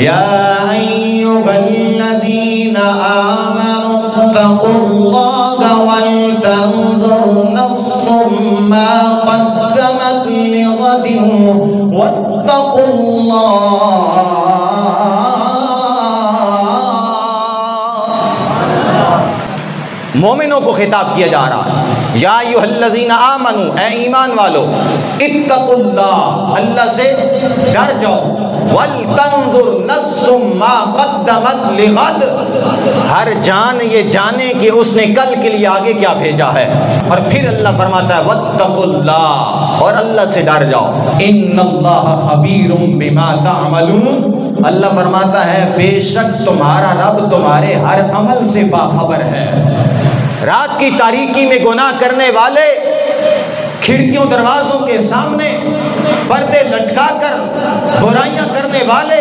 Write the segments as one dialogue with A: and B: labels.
A: یا ایھا الذین آمنوا اتقوا اللہ ولتنظر نفس ما قدمت لغد واتقوا اللہ. مومنوں کو خطاب کیا جا رہا ہے. یا ایھا الذین آمنوا، اے ایمان والو، اتقوا اللہ، اللہ سے ڈر جاؤ. ولتنظر نفس ما قدمت لغد، ہر جان یہ جانے کہ اس نے کل کے لیے آگے کیا بھیجا ہے. اور پھر اللہ فرماتا ہے واتقوا اللہ، اور اللہ سے ڈر جاؤ. ان اللہ خبیر بما تعملون، اللہ فرماتا ہے بے شک تمہارا رب تمہارے ہر عمل سے باخبر ہے. رات کی تاریکی میں گناہ کرنے والے کھڑکیوں دروازوں کے سامنے پردے لٹکا کر برائیاں کرنے والے،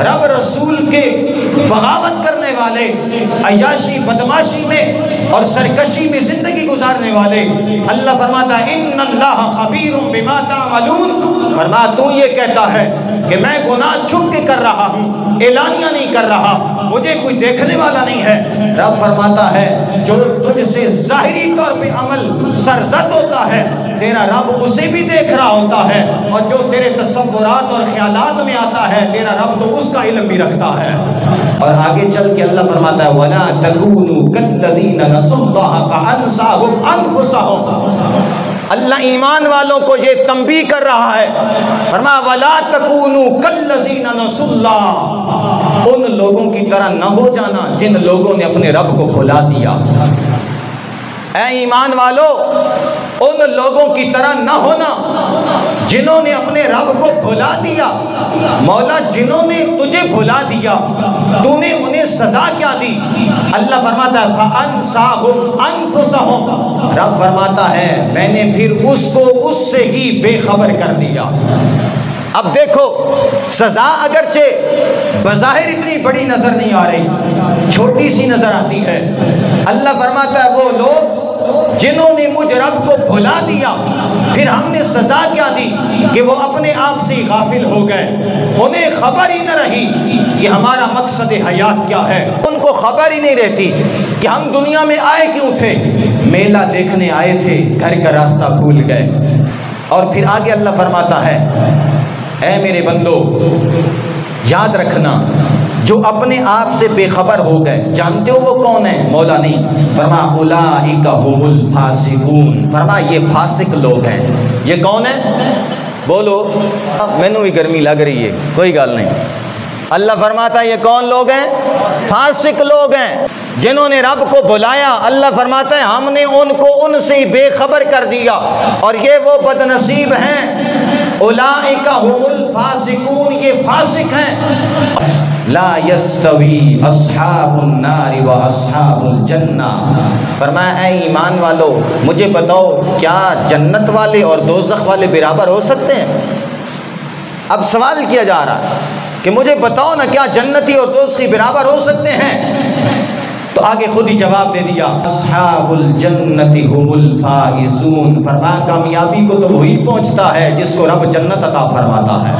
A: رب رسول کے بغاوت کرنے والے، عیاشی بدماشی میں اور سرکشی میں زندگی گزارنے والے، اللہ فرماتا ہے ان اللہ خبیر بما تعملون. فرمایا تو یہ کہتا ہے کہ میں گناہ چھپ کے کر رہا ہوں، اعلانیہ نہیں کر رہا، مجھے کوئی دیکھنے والا نہیں ہے. رب فرماتا ہے جو تجھ سے ظاہری طور پہ عمل سرزد ہوتا ہے تیرا رب اسے بھی دیکھ رہا ہوتا ہے، اور جو تیرے تصورات اور خیالات میں آتا ہے تیرا رب تو اس کا علم بھی رکھتا ہے. اور آگے چل کے اللہ فرماتا ہے وَلَا تَكُونُوا كَالَّذِينَ نَسُوا اللَّهَ فَأَنسَاهُمْ أَنفُسَهُمْ. اللہ ایمان والوں کو یہ تنبیہ کر رہا ہے، فرمایا وَلَا تَكُونُوا كَالَّذِينَ نَسُوا اللَّهَ، ان لوگوں کی طرح نہ ہو جانا جن لوگوں نے اپنے رب کو بھلا دیا. اے ایمان والو، ان لوگوں کی طرح نہ ہونا جنہوں نے اپنے رب کو بھلا دیا. مولا جنہوں نے تجھے بھلا دیا تو نے انہیں سزا کیا دی؟ اللہ فرماتا ہے فَأَنسَاهُمْ أَنفُسَهُمْ، رب فرماتا ہے میں نے پھر اس کو اس سے ہی بے خبر کر دیا. اب دیکھو سزا اگرچہ بظاہر اتنی بڑی نظر نہیں آ رہی، چھوٹی سی نظر آتی ہے. اللہ فرماتا ہے وہ لوگ جنہوں نے مجھ رب کو بھلا دیا پھر ہم نے سزا کیا دی کہ وہ اپنے آپ سے غافل ہو گئے، انہیں خبر ہی نہ رہی کہ ہمارا مقصد حیات کیا ہے. ان کو خبر ہی نہیں رہتی کہ ہم دنیا میں آئے کیوں تھے. میلہ دیکھنے آئے تھے، گھر کا راستہ بھول گئے. اور پھر آگے اللہ فرماتا ہے اے میرے بندو یاد رکھنا جو اپنے آپ سے بے خبر ہو گئے، جانتے ہو وہ کون ہے؟ مولا نہیں. فرمایا اولئک هم الفاسقون، فرمایا یہ فاسق لوگ ہیں. یہ کون ہے؟ بولو. مینوں بھی گرمی لگ رہی ہے، کوئی گل نہیں. اللہ فرماتا ہے یہ کون لوگ ہیں؟ فاسق لوگ ہیں جنہوں نے رب کو بلایا. اللہ فرماتا ہے ہم نے ان کو ان سے بے خبر کر دیا، اور یہ وہ بد نصیب ہیں. اولئک هم الفاسقون، یہ فاسق ہیں. لا یستوی اصحاب النار و اصحاب الجنہ، فرمایا اے ایمان والو مجھے بتاؤ کیا جنت والے اور دوزخ والے برابر ہو سکتے ہیں؟ اب سوال کیا جا رہا ہے کہ مجھے بتاؤ نا کیا جنتی اور دوزخی برابر ہو سکتے ہیں؟ تو آگے خود ہی جواب دے دیا اصحاب الجنت هم الفائزون، فرمایا کامیابی کو تو وہی پہنچتا ہے جس کو رب جنت عطا فرماتا ہے.